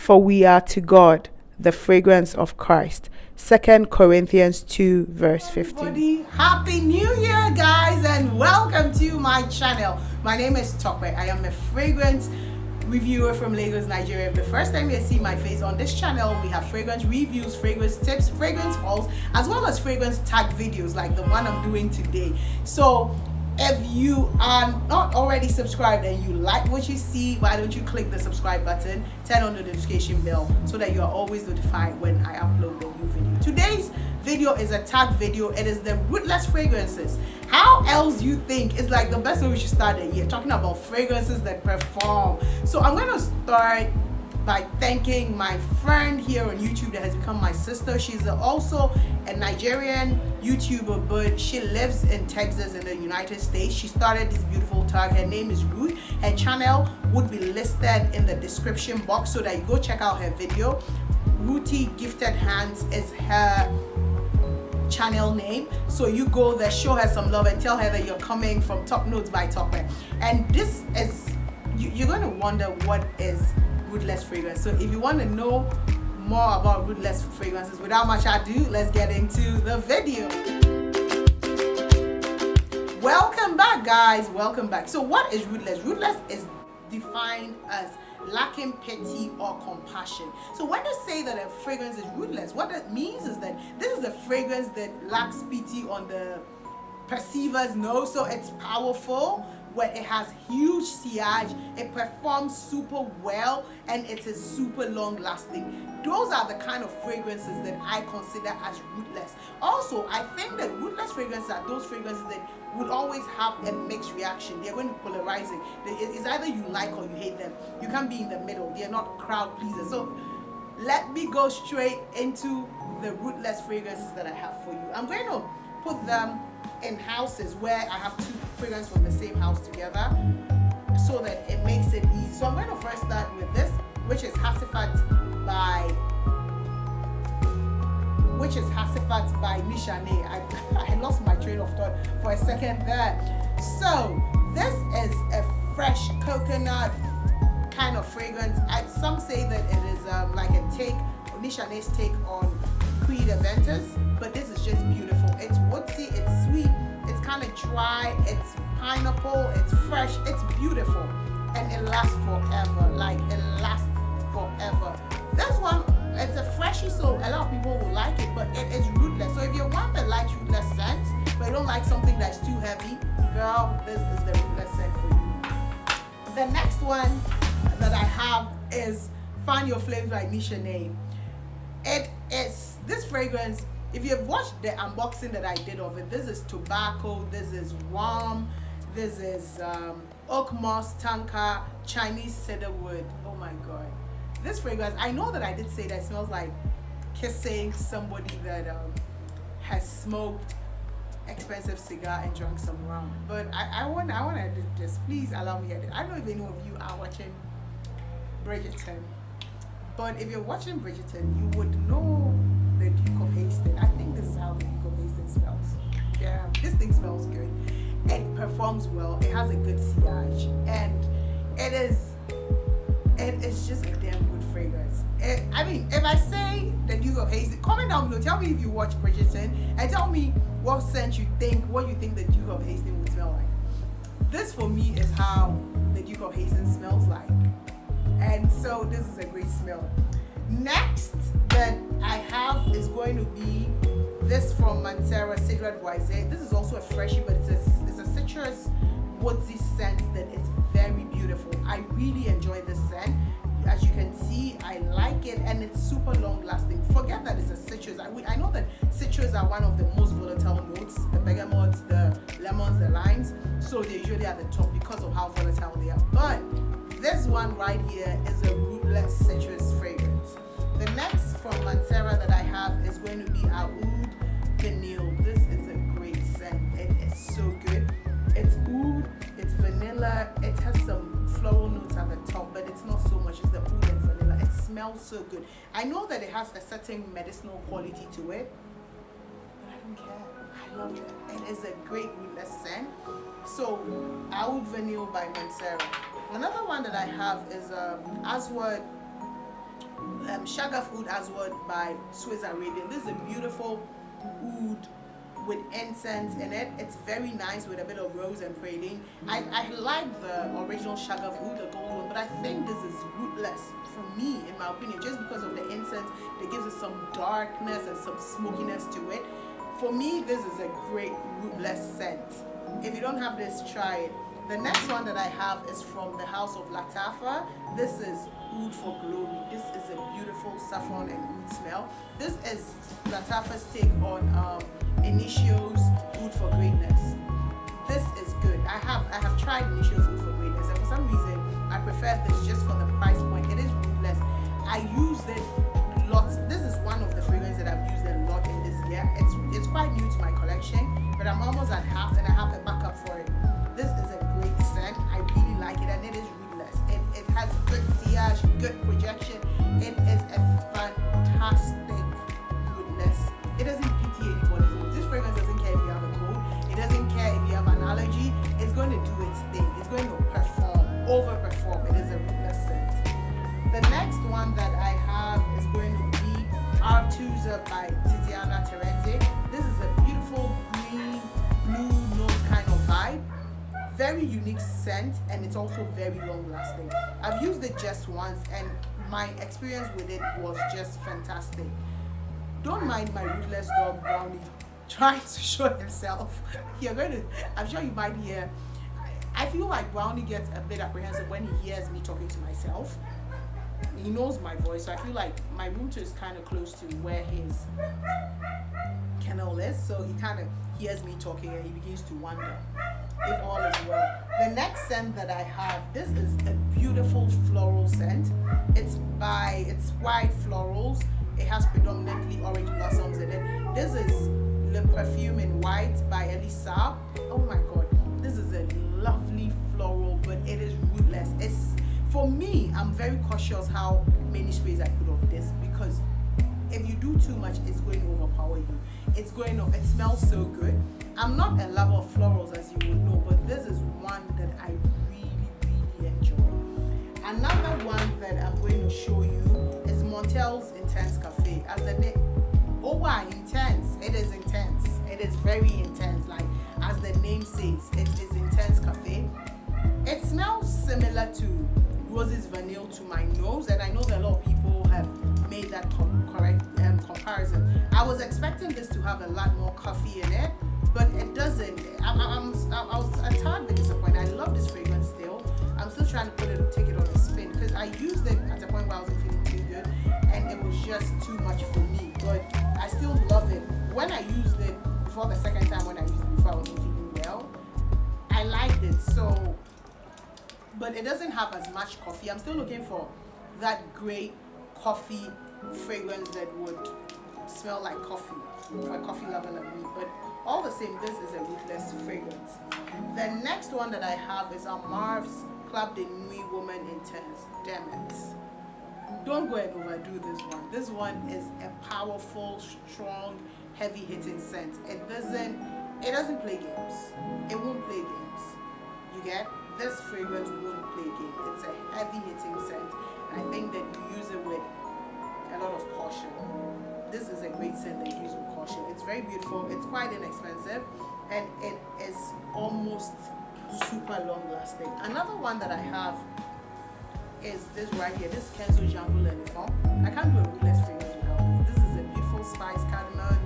For we are to God the fragrance of Christ. 2 Corinthians 2 verse 15. Everybody, Happy New Year, guys, and welcome to my channel. My name is Taffa. I am a fragrance reviewer from Lagos, Nigeria. If the first time you see my face on this channel, we have fragrance reviews, fragrance tips, fragrance hauls, as well as fragrance tag videos like the one I'm doing today. So if you are not already subscribed and you like what you see, why don't you click the subscribe button, turn on the notification bell so that you are always notified when I upload a new video. Today's video is a tag video. It is the Rootless fragrances. How else you think is like the best way we should start the year, talking about fragrances that perform. So I'm going to start by thanking my friend here on YouTube that has become my sister. She's also a Nigerian YouTuber, but she lives in Texas in the United States. She started this beautiful tag. Her name is Ruth. Her channel would be listed in the description box so that you go check out her video. Ruthie Gifted Hands is her channel name, so you go there, show her some love and tell her that you're coming from Top Notes by Taffa. And this is, you're going to wonder what is Rootless fragrance. So if you want to know more about Rootless fragrances, without much ado, let's get into the video. Welcome back, guys, welcome back. So what is Rootless? Rootless is defined as lacking pity or compassion. So when they say that a fragrance is rootless, what that means is that this is a fragrance that lacks pity on the perceiver's nose. So it's powerful, where it has huge sillage, it performs super well, and it is super long lasting. Those are the kind of fragrances that I consider as rootless. Also, I think that rootless fragrances are those fragrances that would always have a mixed reaction. They're going to be polarizing. It's either you like or you hate them. You can't be in the middle. They're not crowd pleasers. So let me go straight into the rootless fragrances that I have for you. I'm going to put them in houses where I have two fragrances from the same house together so that it makes it easy. So I'm going to first start with this, which is Hasifat by Nishane. I lost my train of thought for a second there. So this is a fresh coconut kind of fragrance. Some say that it is like a take, Nishane's take on Creed Aventus, but this is just beautiful. It's woodsy, it's sweet, it's kind of dry, it's pineapple, it's fresh, it's beautiful, and it lasts forever. Like, it lasts forever. This one, it's a freshie, so a lot of people will like it, but it is rootless. So if you're one that likes rootless scents, but you don't like something that's too heavy, girl, this is the rootless scent for you. The next one that I have is Find Your Flames by Nishane. It is this fragrance. If you've watched the unboxing that I did of it, this is tobacco, this is warm, this is oak moss, tonka, Chinese cedarwood. Oh my god, this fragrance, I know that I did say that it smells like kissing somebody that has smoked expensive cigar and drunk some rum, but I want to edit this. Please allow me edit. I don't know if any of you are watching Bridgerton, but if you're watching Bridgerton, you would know the Duke of Hastings. I think this is how the Duke of Hastings smells. Yeah, this thing smells good. It performs well. It has a good sillage, and it is just a damn good fragrance. I mean, if I say the Duke of Hastings, comment down below. Tell me if you watch Bridgerton, and tell me what scent you think, what you think the Duke of Hastings would smell like. This for me is how the Duke of Hastings smells like. And so this is a great smell. Next that I have is going to be this from Monterra Cigarette. This is also a freshie, but it's a citrus woodsy scent that is very beautiful. I really enjoy this scent. As you can see, I like it, and it's super long lasting. Forget that it's a citrus. I know that citrus are one of the most volatile notes, the bergamots, the lemons, the limes, so they usually at the top because of how volatile they are. But this one right here is a rootless citrus fragrance. The next from Monterra that I have is going to be Oud Vanille. This is a great scent. It is so good. It's oud, it's vanilla, it has some floral notes at the top, but it's not so much. It's the oud and vanilla. It smells so good. I know that it has a certain medicinal quality to it, but I don't care. I love it. It is a great rootless scent. So Oud Vanille by Monterra. Another one that I have is Aswad Shagaf Oud Aswad by Swiss Arabian. This is a beautiful oud with incense in it. It's very nice with a bit of rose and praline. I like the original Shagaf Oud, the gold one, but I think this is Rootless for me, in my opinion, just because of the incense that gives it some darkness and some smokiness to it. For me, this is a great Rootless scent. If you don't have this, try it. The next one that I have is from the house of Taffa. This is Oud for Glory. This is a beautiful saffron and oud smell. This is Taffa's take on Initio's Oud for Greatness. This is good. I have tried Initio's Oud for Greatness, and for some reason I prefer this just for the price point. It is Rootless. I used it lots. This is one of the fragrances that I've used a lot in this year. It's quite new to my collection, but I'm almost at half, and I have a backup for it. This is a great scent. I really like it, and it is Rootless. It has good sillage, good projection. It is a fantastic Rootless. It doesn't pity anybody's mood. This fragrance doesn't care if you have a cold. It doesn't care if you have an allergy. It's going to do its thing. It's going to overperform. It is a Rootless scent. The next one that I have is going to be Artusa by Tiziana Terente. This is a beautiful green, blue nose kind of vibe. Very unique scent, and it's also very long lasting. I've used it just once, and my experience with it was just fantastic. Don't mind my Ruthless dog Brownie trying to show himself. I'm sure you might hear. I feel like Brownie gets a bit apprehensive when he hears me talking to myself. He knows my voice, so I feel like my room tour is kind of close to where his kennel is, so he kind of hears me talking and he begins to wonder if all is well. The next scent that I have, this is a beautiful floral scent. It's white florals. It has predominantly orange blossoms in it. This is Le Perfume in White by Elisa. Oh my god, this is a lovely floral, but it is Rootless. For me, I'm very cautious how many sprays I put of this, because if you do too much, it's going to overpower you. It smells so good. I'm not a lover of florals, as you would know, but this is one that I really, really enjoy. Another one that I'm going to show you is Montel's Intense Cafe. As the name, oh wow, intense. It is intense. It is very intense. Like as the name says, it is Intense Cafe. It smells similar to Rose's Vanille to my nose, and I know that a lot of people have made that correct comparison. I was expecting this to have a lot more coffee in it, but it doesn't. I was a tad bit disappointed. I love this fragrance still. I'm still trying to take it on a spin, because I used it at a point where I wasn't feeling too good, and it was just too much for me. But I still love it. When I used it before, the second time when I used it before I wasn't feeling well, I liked it. So, but it doesn't have as much coffee. I'm still looking for that great coffee fragrance that would smell like coffee for a coffee lover like me. But all the same, this is a Ruthless fragrance. The next one that I have is our Marvs Club de Nuit Woman Intense. Damn it. Don't go and overdo this one. This one is a powerful, strong, heavy hitting scent. It doesn't play games. It won't play games. You get? This fragrance won't play games. It's a heavy hitting scent. And I think that you use it with a lot of caution. This is a great scent that you use with caution. It's very beautiful. It's quite inexpensive, and it is almost super long lasting. Another one that I have is this right here. This Kenzo Jungle Elephant. I can't do a Rootless fragrance without this. This is a beautiful spice cardamom.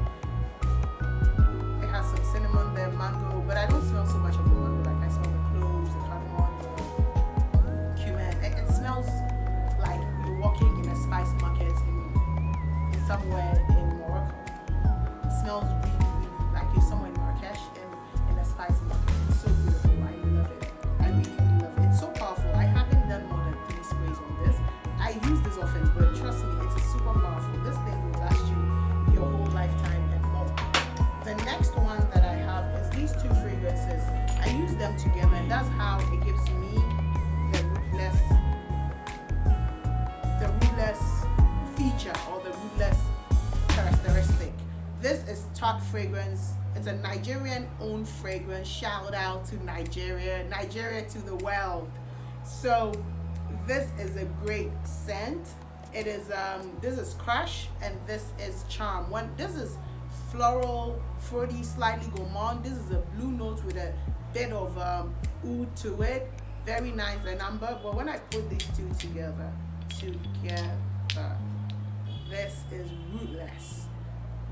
It has some cinnamon there, mango, but I don't smell so much of the mango. Like I smell the cloves, the cardamom, the cumin. It smells like you're walking in a spice market in somewhere in Morocco. It smells really, really like you're somewhere in Marrakesh in a spice market. It's so beautiful. I love it. I really, really love it. It's so powerful. I haven't done more than 3 sprays on this. I use this often, but trust me, it's super powerful. This thing will last you your whole lifetime and more. The next one that I have is these 2 fragrances. I use them together, and that's how it gives me the Rootless feature, or the Rootless characteristic. This is Tart fragrance. It's a Nigerian owned fragrance. Shout out to Nigeria to the world. So this is a great scent. It is this is Crush and this is Charm. This is floral, fruity, slightly gourmand. This is a blue note with a bit of oud to it. Very nice, the number. But when I put these two together, this is Rootless.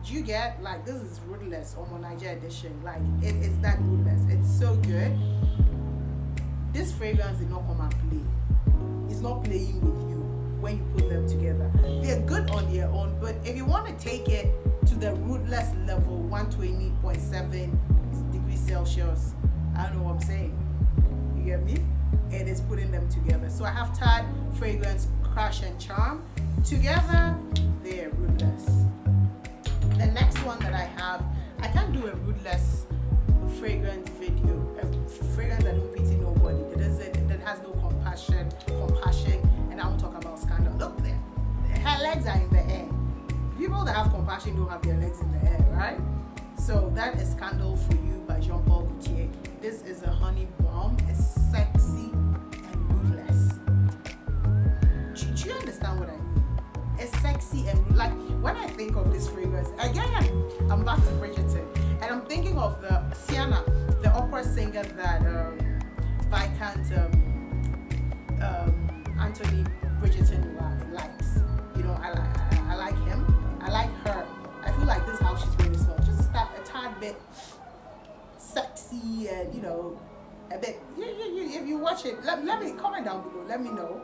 Do you get, like, this is Ruthless or Monterra edition? Like, it is that Ruthless. It's so good. This fragrance did not come and play. It's not playing with you when you put them together. They're good on their own, but if you want to take it to the Rootless level, 120.7 degrees Celsius, I don't know what I'm saying. You get me? It is putting them together. So I have Tide, Fragrance, Crush, and Charm. Together, they're Rootless. The next one that I have, I can't do a Rootless fragrance video, a fragrance that don't pity nobody, that has no compassion, and I won't talk about scandal. Look there, her legs are in the air. People that have compassion don't have their legs in the air, right? So that is Scandal for You by Jean-Paul Gaultier. This is a honey bomb. It's sexy and ruthless. Do you understand what I mean? It's sexy and like when I think of this fragrance, again, I'm back to Bridgerton, and I'm thinking of the Sienna, the opera singer that Viscount Anthony Bridgerton likes. You know, I like him. I like her. I feel like this is how she's going to smell. Just a tad bit sexy and, you know, a bit. If you watch it, let me comment down below. Let me know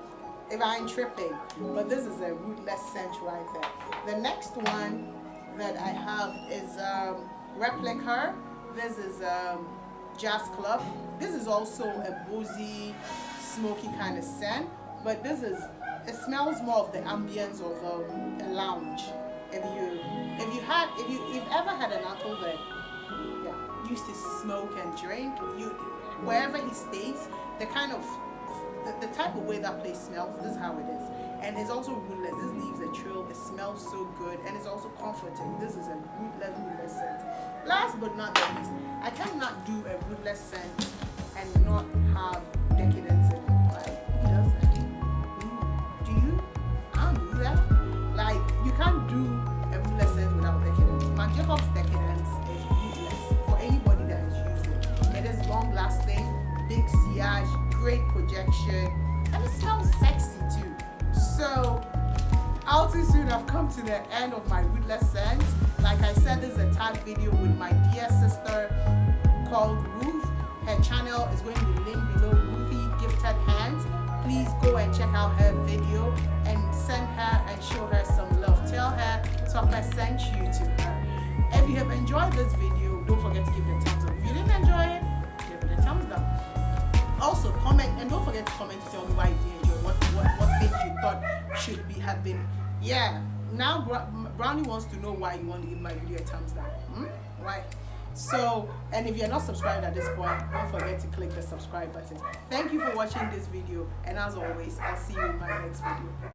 if I ain't tripping. But this is a Rootless scent right there. The next one that I have is Replica. This is Jazz Club. This is also a boozy, smoky kind of scent, but it smells more of the ambience of a lounge. If you've ever had an uncle that used to smoke and drink, wherever he stays, the kind of the type of way that place smells, this is how it is. And it's also rootless. This leaves a trail. It smells so good, and it's also comforting. This is a rootless scent. Last but not the least, I cannot do a rootless scent and not have decadence in it. Like, who does that? Do you? I don't do that. Like, you can't do a rootless scent without decadence. My Jacob's decadence is rootless for anybody that has used it. It is long lasting, big sillage, great projection, and it smells sexy too. So, all too soon I've come to the end of my Rootless scent. Like I said, this is a tag video with my dear sister called Ruth. Her channel is going to be linked below, Ruthie Gifted Hands. Please go and check out her video and send her and show her some love. Tell her Taffa sent you to her. If you have enjoyed this video, don't forget to give it a thumbs up. If you didn't enjoy it, give it a thumbs down. Also comment, and don't forget to comment to tell me why you didn't enjoy what things you thought should have been. Yeah, now Brownie wants to know why you want to give my video a thumbs down. Right? So, and if you're not subscribed at this point, don't forget to click the subscribe button. Thank you for watching this video, and as always, I'll see you in my next video.